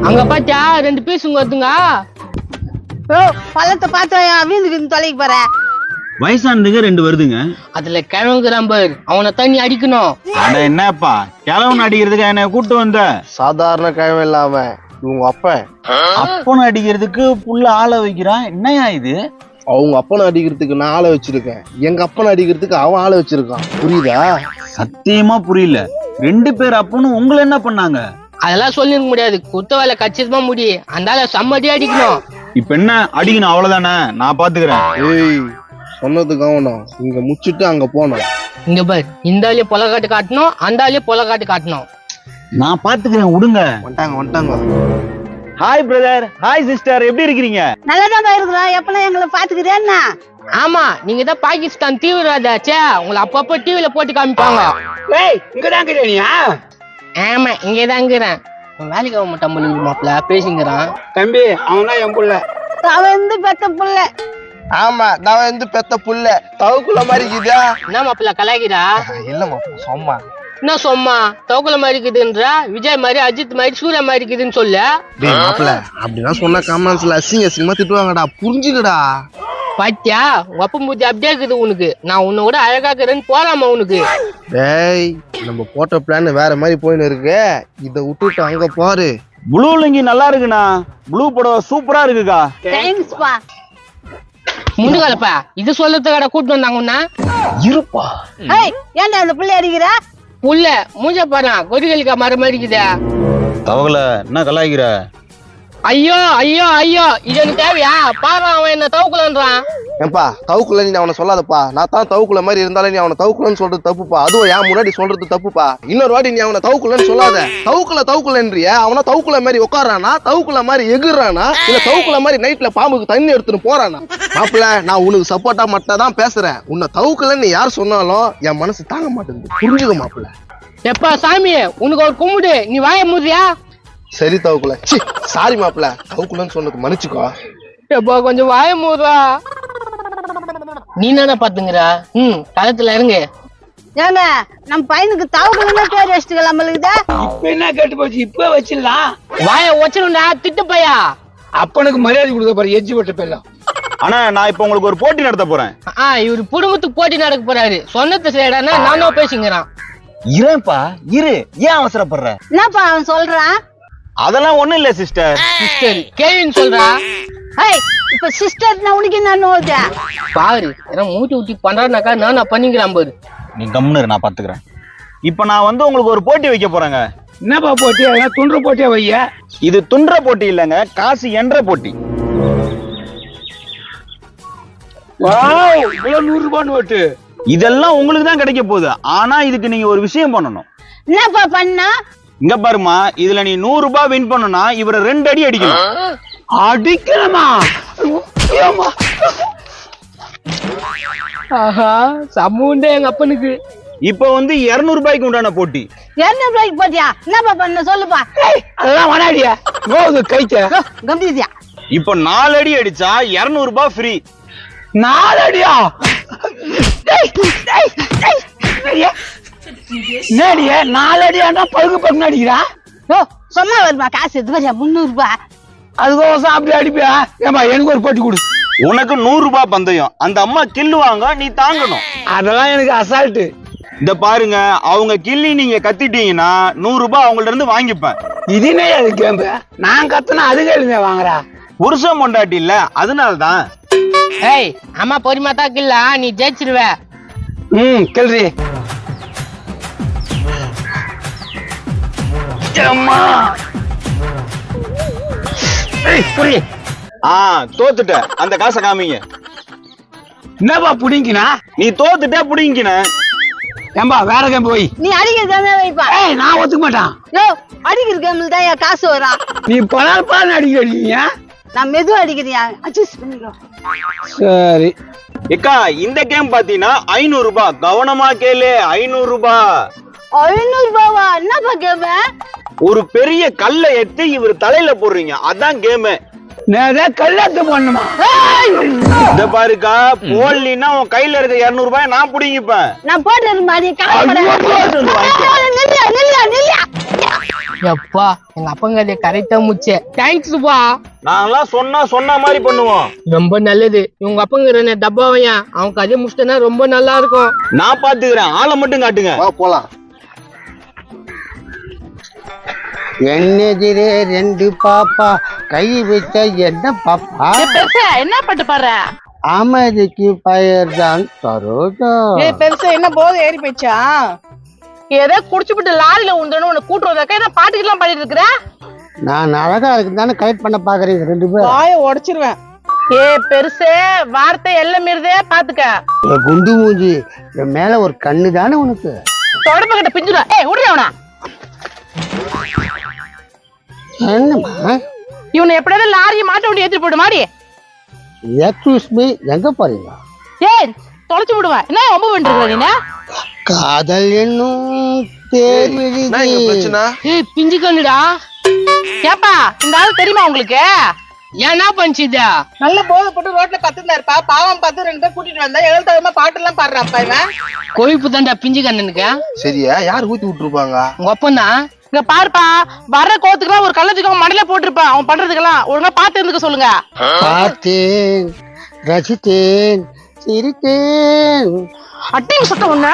அங்க பாத்தியா 2 பீஸுங்க வருதுங்க. பழத்தை பார்த்தா வீந்துக்கு தொலைக்கு போற. வயசானதுக்கு 2 வருதுங்க. அதுல கிழங்குறான் பாரு, அவனை தண்ணி அடிக்கணும். அட என்னப்பா கிழவன் அடிக்கிறதுக்கு என்ன கூட்டு வந்த? சாதாரண கிழமை இல்லாம இவங்க அப்பனை அடிக்கிறதுக்கு புள்ள ஆளை வைக்கிறான். என்னையா இது? அவங்க அப்பனை அடிக்கிறதுக்கு நான் ஆளை வச்சிருக்கேன், எங்க அப்பனை அடிக்கிறதுக்கு அவன் ஆளை வச்சிருக்கான். புரியுதா? சத்தியமா புரியல. 2 பேர் அப்பனும் உங்களை என்ன பண்ணாங்க? அதெல்லாம் சொல்லிருக்க முடியாது. குத்த வேலை கச்சிதமா முடி, அந்த செம்மடியா அடிக்கணும். இப்ப என்ன அடிக்கணும் அவ்வளவுதானே, நான் பாத்துக்கிறேன். ஏய் சொன்னது கவனம், இங்க முச்சிட்டு அங்க போனோம். இங்க பாரு, இந்த ஆளே பொலக்காட்டு காட்டணும், அந்த ஆளே பொலக்காட்டு காட்டணும். நான் பாத்துக்கிறேன், விடுங்க. வந்துட்டாங்க. ஹாய் பிரதர், ஹாய் சிஸ்டர், எப்படி இருக்கிறீங்க? நல்லதான் இருக்கிறோம். எப்பெல்லாம் எங்களை பாத்துக்கிறேன்னா? ஆமா, நீங்க தான் பாகிஸ்தான் தீவிரவாதாச்சே, உங்களை அப்பப்போ டிவில போட்டு காமிப்பாங்க. இங்கதான். ஆமா, இங்கதான் இருக்கிறேன். வேலைக்கு ஆக மாட்டான் மாப்பிள்ள பேசிங்கிறான். தம்பி அவன் தான் என் புள்ள. அவன் பெத்த புள்ள. ஆமா நான் வந்து பெத்த புள்ள தவுக்குள்ள மாதிரி இருக்குதா? என்ன மாப்பிள்ள கலாய்கிறா? இல்ல மாப்பிள்ள சும்மா. என்ன சொம்மா தவுக்குள்ள மாதிரி இருக்குதுன்ற? விஜய் மாதிரி, அஜித் மாதிரி, சூர்யா மாதிரி இருக்குதுன்னு சொல்ல. மாப்பிள்ள அப்படின்னா சொன்னா கமெண்ட்ஸ்ல அசிங்கமா திட்டுவாங்கடா, புரிஞ்சுக்கடா. பாத்தியா உங்க அப்பா மூத்தி அப்படியே இருக்குது உனக்கு. நான் உன்னை கூட அழகா இருக்கிறேன்னு போறாமா உனக்கு. டேய் நம்ம போட்ட பிளான் வேற மாதிரி போயின்னு இருக்கு, இத விட்டுட்டு அங்க பாரு. ப்ளூ லுங்கி நல்லா இருக்குண்ணா, ப்ளூ புடவை சூப்பரா இருக்குக்கா. தேங்க்ஸ்பா. முண்டுகாலப்பா இது சொல்லறதுக்காட கூட்டு வந்தாங்கன்னா இருப்பா. ஏன்டா அந்த பிள்ளை அடிக்கிற? புள்ள மூஞ்ச பாரு, கொதிகளிக்கா மர மாதிரி இருக்குதா. தவகல என்ன கலாய்கிற? ஐயோ ஐயோ ஐயோ, இது எனக்கு தேவையா? பாரு அவன் என்ன தவுக்குலன்றான். ஏன்பா தவுக்குள்ள நீ அவனை சொல்லாதப்பா. நான் தான் தவுக்குள்ள மாதிரி இருந்தாலும் நீ அவனை தவுக்குலன்னு சொல்றது தப்புப்பா. அதுவும் என் முன்னாடி சொல்றது தப்புப்பா. இன்னொரு வாட்டி நீ அவனை தவுக்குலன்னு சொல்லாத. தவுக்குலன்றிய அவனை தவுக்குள்ள மாதிரி உட்காரானா, தவுக்குள்ள மாதிரி எகுறானா, இல்ல தவுக்குள்ள மாதிரி நைட்ல பாம்புக்கு தண்ணி எடுத்துட்டு போறானா? மாப்பிள்ள நான் உனக்கு சப்போர்ட்டா மட்டும் தான் பேசுறேன். உன்னை தவுக்குலன்னு யார் சொன்னாலும் என் மனசு தாங்க மாட்டேங்குது, புரிஞ்சுக்க மாப்பிள்ள. எப்பா சாமி உனக்கு ஒரு கும்பிடு, நீ வாய மூடியா? சரி தவுக்குல, சாரி மாப்பிள்ள, தவுக்குலன்னு சொன்னது மன்னிச்சுக்கோ. எப்பா கொஞ்சம் வாய மூடுறா. நீ என்ன பாத்துங்கறா? களத்துல இருங்க. ஏங்க நம்ம பையனுக்கு தவுக்குலன்னா பேர் வச்சுக்கலாம். நம்மளுக்குதா இப்ப என்ன கேட்டு போச்சு, இப்ப வச்சிடலாம். வாய வச்சிருந்தா திட்டு பையா. அப்பனுக்கு மரியாதை கொடுக்க பாரு, எஜ்ஜி போட்ட பெல்லாம். ஆனா நான் இப்ப உங்களுக்கு ஒரு போட்டி நடத்த போறேன். இவரு குடும்பத்துக்கு போட்டி நடக்க போறாரு. சொன்னது சரிடானா நானும் பேசிங்கிறான். இருப்பா இரு, ஏன் அவசரப்படுற? என்னப்பா அவன் சொல்றான்? அதெல்லாம் ஒண்ணும் இல்ல சிஸ்டர். சிஸ்டர் கேவின்னு சொல்றா. இப்ப சிஸ்டர்னா உனக்கு என்ன நோது? பாரு ஏன்னா மூட்டி ஊட்டி பண்றானாக்கா நான் பண்ணிக்கிறான் பாரு. நீ கம்முன்னு நான் பாத்துக்கிறேன். இப்ப நான் வந்து உங்களுக்கு ஒரு போட்டி வைக்க போறேங்க. என்னப்பா போட்டி? அதெல்லாம் துன்ற போட்டியா வைய? இது துன்ற போட்டி இல்லங்க, காசு என்ற போட்டி. 100 ரூபாய் நோட்டு. இதெல்லாம் உங்களுக்கு தான் கிடைக்க போகுது. ஆனா இதுக்கு நீங்க ஒரு விஷயம் பண்ணணும். என்னப்பா பண்ணா? இங்க பாருமா, இதுல நீ 100 ரூபாய் வின் பண்ணனா இவரை 2 அடி அடிக்கணும். அடிக்கணுமா? ஆஹா சமூண்டே எங்க அப்பனுக்கு. இப்ப வந்து 200 ரூபாய்க்கு உண்டான போட்டி. 200 ரூபாய்க்கு போட்டியா? என்னப்பா பண்ண சொல்லுப்பா. அதெல்லாம் வராடியா கைக்க கம்பீதியா. இப்ப 4 அடி அடிச்சா 200 ரூபாய் ஃப்ரீ. 4 அடியா? நேடிய 4 அடியாண்டா பழுகு அடிக்கிறா. சொன்னா வருமா காசு? எடுத்து வரியா 300 ரூபாய். அதுக்கோசம் அப்படி அடிப்பியா? ஏமா எனக்கு ஒரு போட்டி கொடு. உனக்கு 100 ரூபாய் பந்தயம். அந்த அம்மா கில்லுவாங்க, நீ தாங்கணும். அதெல்லாம் எனக்கு அசால்ட்டு. இந்த பாருங்க, அவங்க கிள்ளி நீங்க கத்திட்டீங்கன்னா 100 ரூபாய் அவங்கள்ட்ட இருந்து வாங்கிப்பேன். இதுனே அது கேம்பு. நான் கத்துனா அதுக்கு எழுந்த வாங்குறா. புருஷன் பொண்டாட்டி இல்ல, அதனாலதான். ஏய் அம்மா பொறுமையா தான் கில்ல, நீ ஜெயிச்சிருவ. கேள்வி தோத்துட்ட. அந்த காசை காமிங்க. என்னப்பா புடிங்கினா? நீ தோத்துட்ட புடிங்கின. ஏம்பா வேற கேம் போய் நீ அடிக்கிற கேமே வைப்பா. நான் ஒத்துக்க மாட்டான். அடிக்கிற கேம்ல தான் காசு வரும். நீ பலால் அடிக்கிறீங்க. நான் மெதுவா அடிக்கிறியா? அட்ஜஸ்ட் பண்ணிக்கோ. சரி ஏக்கா, இந்த கேம் பாத்தீங்கன்னா 500 ரூபாய். கவனமா கேளு, 500 ரூபாய். 500 ரூபாவா? என்னப்பா கேம்? ஒரு பெரிய கல்லை எடுத்து இவர் தலையில போடுறீங்க, அதான் கேம். நான் கல்லாத்து பண்ணுமா? இத பாருக்கா, போடலின்னா உன் கையில இருக்க 200 ரூபாய் நான் புடிங்கிப்பேன். நான் போட்டு மாதிரி எப்பா எங்க அப்பங்க கரெக்டா முச்சே. தேங்க்ஸ்ப்பா. நாங்கெல்லாம் சொன்ன மாதிரி பண்ணுவோம். ரொம்ப நல்லது. உங்க அப்பங்க டப்பாவையா அவன் கதையை முடிச்சிட்டேன்னா ரொம்ப நல்லா இருக்கும். நான் பாத்துக்கிறேன், ஆளை மட்டும் காட்டுங்க. வா போலாம். என்னெதிரே ரெண்டு பாப்பா கை வச்ச என்ன பாப்பா பெருசா என்ன பாட்டு பாடுற? அமைதிக்கு பெயர் தான் சரோஜா. பெருசா என்ன போதை ஏறி போச்சா? ஏதோ குடிச்சுட்டு லாரில உண்டணும் உன்னை கூட்டு வந்தாக்கா என்ன பாட்டுக்கெல்லாம் பாடிட்டு இருக்கிற? நான் அழகா இருக்குன்னு தானே கரெக்ட் பண்ண பாக்குறீங்க ரெண்டு பேரும். வாய உடைச்சிருவேன். பெருசே வார்த்தை எல்லாம் மீறுதே பாத்துக்க. குண்டு மூஞ்சி என் மேல ஒரு கண்ணு தானே உனக்கு. தொடப்ப கிட்ட பிஞ்சுடா. விடுறா அவனா. என்னம்மா இவனை எப்படியாவது லாரியை மாட்ட வேண்டி ஏத்திட்டு போடு மாடி. எக்ஸ்கியூஸ் மீ, எங்க போறீங்க? தொலைச்சு விடுவேன். என்ன ரொம்ப பண்ணிட்டு நீ? காதல் என்னும் தேர்விழி. பிரச்சனை பிஞ்சு கண்ணுடா. ஏப்பா இந்த ஆள் தெரியுமா உங்களுக்கு? ஏன்னா பஞ்சிதா நல்ல போதை போட்டு ரோட்ல கத்துனாருப்பா. பாவம் பார்த்து 2 பேர் கூட்டிட்டு வந்தா எழுத்தாவியமா பாட்டு எல்லாம் பாடுறாப்பா இவன். கொழுப்பு தான்டா பிஞ்சு கண்ணனுக்கு. சரியா யார் ஊத்தி விட்டுருப்பாங்க? உங்க அப்பந்தான். இங்க பாருப்பா, வர்ற கோத்துக்கெல்லாம் ஒரு கள்ளத்துக்கு அவன் மண்ணில போட்டிருப்பான். அவன் பண்றதுக்கெல்லாம் ஒழுங்கா பாத்து இருந்துக்க சொல்லுங்க. பார்த்தேன், ரசித்தேன், சிரித்தேன். அட்டையும் சுத்தம் ஒண்ணு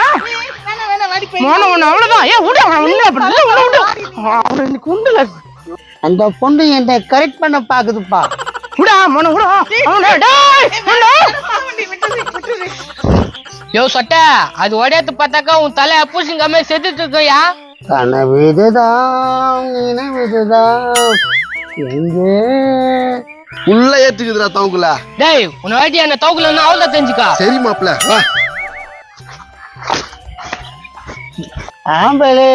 அவ்வளவுதான். விடு அவன் இன்னைக்கு உண்டுல. அந்த பொண்ணு என்ன கரெக்ட் பண்ண பாக்குதுப்பா. விடா மன விடா. யோ சொட்ட அது உடையத்து பார்த்தாக்கா உன் தலை அப்பூசிங்க மாதிரி செத்துட்டு இருக்கையா. கனவிதுதான் நினைவிதுதான் எங்கே உள்ள ஏத்துக்குதுடா தவுக்குல. டேய் உன்னை வாட்டி என்ன தவுக்குலன்னா அவ்வளோ தெரிஞ்சுக்கா. சரி மாப்ள வா. ஆம்பளே,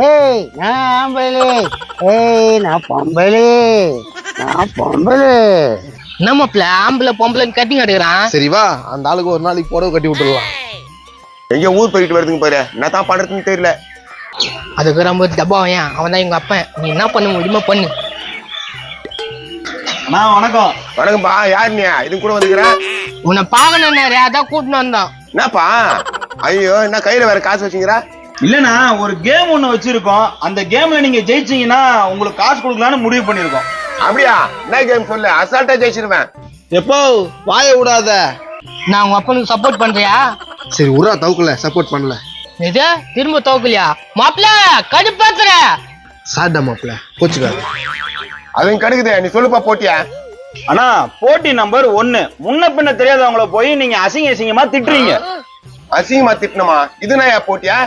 ஏய் நான் ஆம்பளே, ஏய் நான் பொம்பளே, நான் பொம்பளே. நம்மப்ல ஆம்பளை பொம்பளைன்னு கட்டிங் எடுக்கிறான். சரி வா, அந்த ஆளுக்கு ஒரு நாளைக்கு புடவை கட்டி விட்டுடலாம். எங்க ஊர் போயிட்டு வருதுங்க பாரு, என்ன தான் பண்றதுன்னு தெரியல. அதுக்கு ரொம்ப டப்பாவையா அவன் தான் எங்க அப்பன். நீ என்ன பண்ண முடியுமா பண்ணு. வணக்கம். வணக்கம்பா. யார் நீ இது கூட வந்துக்கிறேன்? உன்னை பாக்கணும் அதான் கூட்டின்னு வந்தோம். என்னப்பா? ஐயோ என்ன கையில வேற காசு வச்சுக்கிறா? இல்லண்ணா, ஒரு கேம் ஒண்ணு வச்சிருக்கோம். அந்த கேம்ல நீங்க ஜெயிச்சீங்கன்னா உங்களுக்கு காசு கொடுக்கலான்னு முடிவு பண்ணிருக்கோம். அப்படியா? என்ன கேம் சொல்லு, அசால்ட்டா ஜெயிச்சிருவேன். எப்போ வாய விடாத. நான் உங்க அப்பனுக்கு சப்போர்ட் பண்றியா? சரி உரா தவுக்கல சப்போர்ட் பண்ணல. இது திரும்ப தவுக்கலையா? மாப்பிள்ள கடுப்பாத்துற. சாட்டா மாப்ள போச்சுக்காரு. அதுவும் கிடைக்குது, நீ சொல்லுப்பா போட்டியா? ஆனா போட்டி நம்பர் 1. முன்ன பின்ன தெரியாதவங்கள போய் நீங்க அசிங்கமா திட்டுறீங்க. அசிங்கமா திட்டணுமா? இதுனா போட்டியா?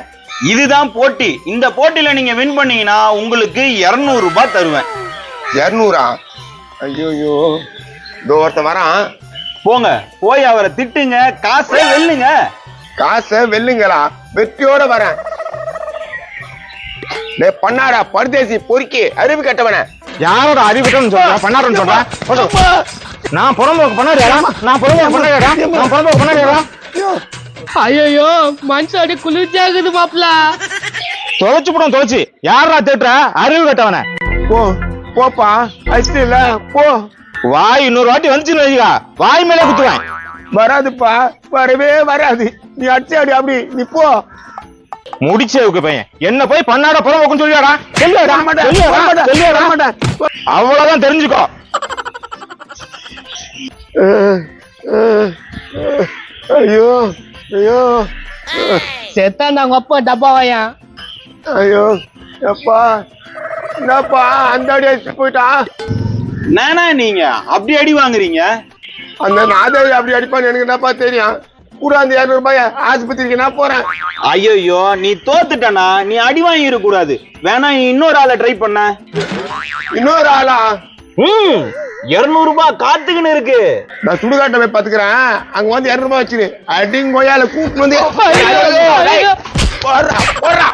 இதுதான் போட்டி. இந்த போட்டியில நீங்க வின் பண்ணீங்கன்னா உங்களுக்கு 200 ரூபாய் தருவேன். 200? ஐயோ இதோ ஒருத்த வரான். போங்க போய் அவரை திட்டுங்க, காசை வெல்லுங்க. காசை வெல்லுங்களா? வெற்றியோட வரேன். பண்ணாரா பரதேசி பொறுக்கி அறிவு கட்டவன. யாரோட அறிவு கட்டவன்னு சொல்ற? பண்ணாரன்னு சொல்ற? நான் புறம்போக்கு பண்ணாரியா? நான் புறம்போக்கு பண்ணாரியா? நான் புறம்போக்கு பண்ணாரியா? ஐயோ மனசாடி குளிர்ச்சாகுது மாப்பிள்ள. தொலைச்சு போடும் தொலைச்சு. யாரா திட்டுற? அறிவு கட்டவன. போ போப்பா, அடிச்சு இல்ல போ. வாய் இன்னொரு வாட்டி வந்துச்சுன்னு வைக்கா, வாய் மேலே குத்துவேன். வராதுப்பா, வரவே வராது. நீ அடிச்சு அடி அப்படி நீ போ. முடிச்சே பையன் என்ன போய் பண்ணாட புறம் சொல்லியாடா. அவ்வளவுதான் தெரிஞ்சுக்கோ. ஐயோ ஐயோ செத்தான் அவங்க அப்பா டப்பாவாயா. ஐயோ எப்பா என்னப்பா அந்த அடி அடிச்சு போயிட்டான். நானா நீங்க அப்படி அடி வாங்குறீங்க? அந்த நாதாரி அப்படி அடிப்பான்னு எனக்கு என்னப்பா தெரியும். கூட அந்த 200 ரூபாய் ஆஸ்பத்திரிக்கு நான் போறேன். ஐயோ நீ தோத்துட்டனா, நீ அடி வாங்கி இருக்க கூடாது. வேணா இன்னொரு ஆளை ட்ரை பண்ண. இன்னொரு ஆளா? 200 ரூபாய் காத்துக்குன்னு இருக்கு. நான் சுடுகாட்டை போய் பாத்துக்கிறேன். அங்க வந்து 200 ரூபாய் வச்சிரு. அடிங்க கொய்யால கூட்டு வந்து போடுறா.